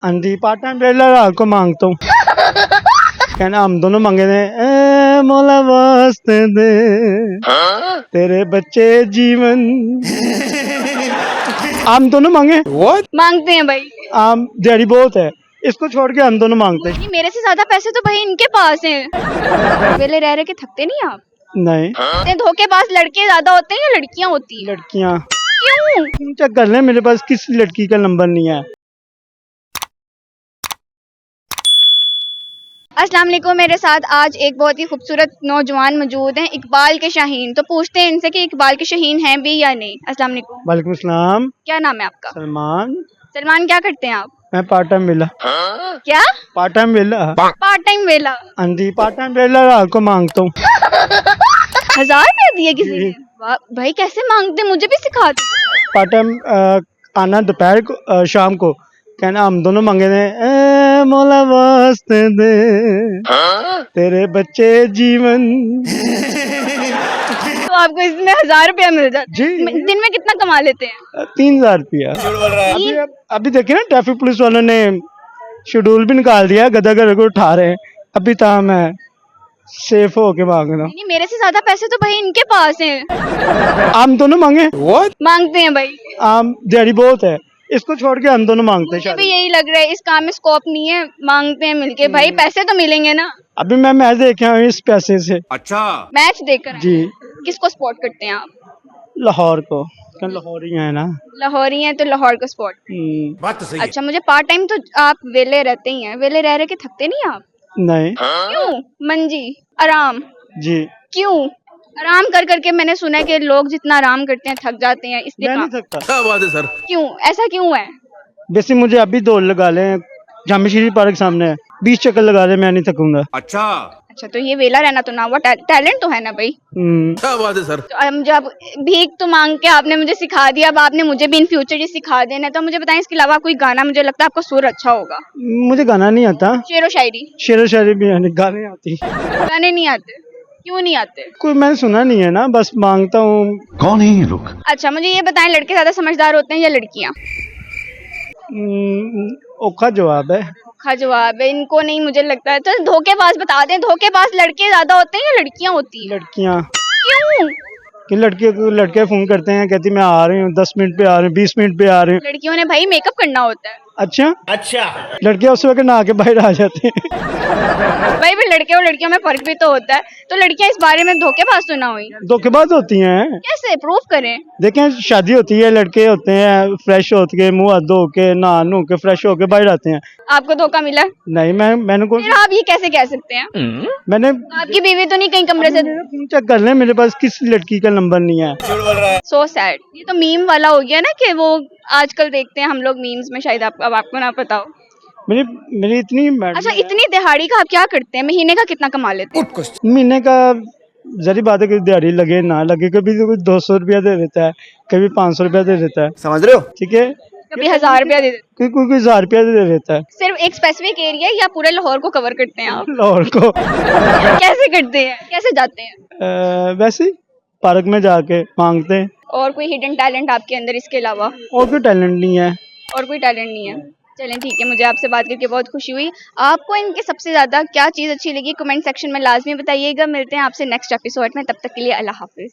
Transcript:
आंधी part time Taylor रात को मांगता हूँ। कहना हम दोनों मांगे थे, ए मौला वास्ते दे तेरे बच्चे जीवन। हम दोनों मांगे। मांगते हैं भाई। आम दिहाड़ी बहुत है, इसको छोड़ के हम दोनों मांगते हैं। नहीं, मेरे से ज्यादा पैसे तो भाई इनके पास हैं। वेले रह रहे के थकते नहीं आप? नहीं, इतने धोखेबाज लड़के ज्यादा होते हैं या लड़कियां होती हैं? लड़कियाँ क्यों? चेक कर लें, मेरे पास किस लड़की का नंबर नहीं है। अस्सलाम वालेकुम, मेरे साथ आज एक बहुत ही खूबसूरत नौजवान मौजूद हैं, इकबाल के शाहीन। तो पूछते हैं इनसे कि इकबाल के शाहीन हैं भी या नहीं। अस्सलाम वालेकुम। वालेकुम सलाम। क्या नाम है आपका? सलमान। सलमान, क्या करते हैं आप? मैं पार्ट टाइम वेला। क्या? पार्ट टाइम वेला। पार्ट टाइम वेला। आंधी पार्ट टाइम टेलर रात को मांगता हूँ। 1000 रुपए दिए किसी ने? वाह भाई, कैसे मांगते, मुझे भी सिखा दो। पार्ट टाइम आना दोपहर को शाम को। कहना हम दोनों मांगे थे, ए मौला वास्ते दे तेरे बच्चे जीवन। तो आपको इसमें 1000 रुपया मिल जाता जी। है? दिन में कितना कमा लेते हैं? 3000 रुपया। अभी देखिए ना, ट्रैफिक पुलिस वालों ने शेड्यूल भी निकाल दिया, गधा गधे को उठा रहे हैं। अभी तक मैं सेफ होके मांग रहा हूँ। नहीं, मेरे से ज्यादा पैसे तो भाई इनके पास हैं। हम दोनों मांगे। मांगते हैं भाई। आम दिहाड़ी बहुत है, इसको छोड़ के हम दोनों मांगते हैं मुझे भी शायद। यही लग रहा है, इस काम में स्कोप नहीं है। मांगते हैं मिलके, भाई पैसे तो मिलेंगे ना। अभी मैं मैच देखे हूँ इस पैसे से। अच्छा, मैच देखकर आए। जी, किसको सपोर्ट करते हैं आप? लाहौर को। लाहौर ही है ना। लाहौरी हैं तो लाहौर को सपोर्ट। बात तो सही है। अच्छा, मुझे पार्ट टाइम तो आप वेले रहते ही हैं। वेले रह रहे के थकते नहीं आप? नहीं क्यों? मंजी आराम। जी, क्यों? आराम कर करके मैंने सुना है कि लोग जितना आराम करते हैं थक जाते हैं, इसलिए मैं नहीं काम। थकता। क्या बात है सर। क्यों, ऐसा क्यों है? वैसे मुझे अभी दौड़ लगा लें, जामा शरीफ पार्क सामने है, 20 चक्कर लगा ले, मैं नहीं थकूंगा। अच्छा, अच्छा, तो ये वेला रहना तो ना हुआ, टैलेंट तो है ना भाई। क्या बात है सर। तो अब जब भीख तो मांग के आपने मुझे सिखा दिया, अब आपने मुझे भी इन फ्यूचर ये सिखा देना है। तो मुझे बताएं, इसके अलावा कोई गाना, मुझे लगता है आपका सुर अच्छा होगा। मुझे गाना नहीं आता। शेरो शायरी? शेर शायरी भी यानी गाने आती। गाने नहीं आते? क्यों नहीं आते? कोई मैंने सुना नहीं है ना, बस मांगता हूँ। कौन है ये लोग? अच्छा, मुझे ये बताएं, लड़के ज्यादा समझदार होते हैं या लड़कियां? औखा जवाब है। औखा जवाब है, इनको नहीं मुझे लगता है। तो धोखेबाज बता दें, धोखेबाज लड़के ज्यादा होते हैं या लड़कियां होती हैं? लड़कियाँ क्यों? कि लड़के फोन करते हैं, कहती मैं आ रही हूँ, 10 मिनट पे आ रही हूँ, 20 मिनट पे आ रही हूँ। लड़कियों ने भाई मेकअप करना होता है। अच्छा, लड़के उस वक्त नहा के बाहर आ जाते हैं। भाई भी लड़के और लड़कियों में फर्क भी तो होता है। तो लड़कियां इस बारे में धोखेबाज तो ना हुई? धोखेबाज होती हैं। कैसे प्रूफ करें? देखें, शादी होती है, लड़के होते हैं फ्रेश होके, मुंह हाथ धो के, नहा नु के, फ्रेश होके बाहर आते हैं। आपको धोखा मिला? नहीं, मैंने कौन फिर आप ये कैसे कह सकते हैं? मैंने आपकी बीवी तो नहीं कहीं कमरे से? चेक कर लें, मेरे पास किस लड़की का नंबर नहीं है। So sad. ये तो मीम वाला हो गया ना, कि वो आजकल देखते हैं हम लोग मीम्स में, शायद अब आपको ना पता हो। मेरी इतनी अच्छा, इतनी दिहाड़ी का आप क्या करते हैं? महीने का कितना कमा लेते हैं? महीने का जरी बात है कि दिहाड़ी लगे ना लगे, कभी तो कुछ 200 रुपया दे देता है, कभी 500 रुपया दे देता है। समझ रहे हो? ठीक है, कभी 1000 रुपया दे देते कोई 1000 रुपया दे देता है। हैं? सिर्फ एक स्पेसिफिक एरिया या पूरे लाहौर को कवर करते हैं आप? लाहौर को। कैसे करते हैं, कैसे जाते हैं? वैसे ही पार्क में जाके मांगते हैं। और कोई हिडन टैलेंट आपके अंदर इसके अलावा? और कोई टैलेंट नहीं है। और कोई टैलेंट नहीं है? चलें ठीक है, मुझे आपसे बात करके बहुत खुशी हुई। आपको इनके सबसे ज्यादा क्या चीज अच्छी लगी, कमेंट सेक्शन में लाजमी बताइएगा। मिलते हैं आपसे नेक्स्ट एपिसोड में, तब तक के लिए अल्लाह हाफिज।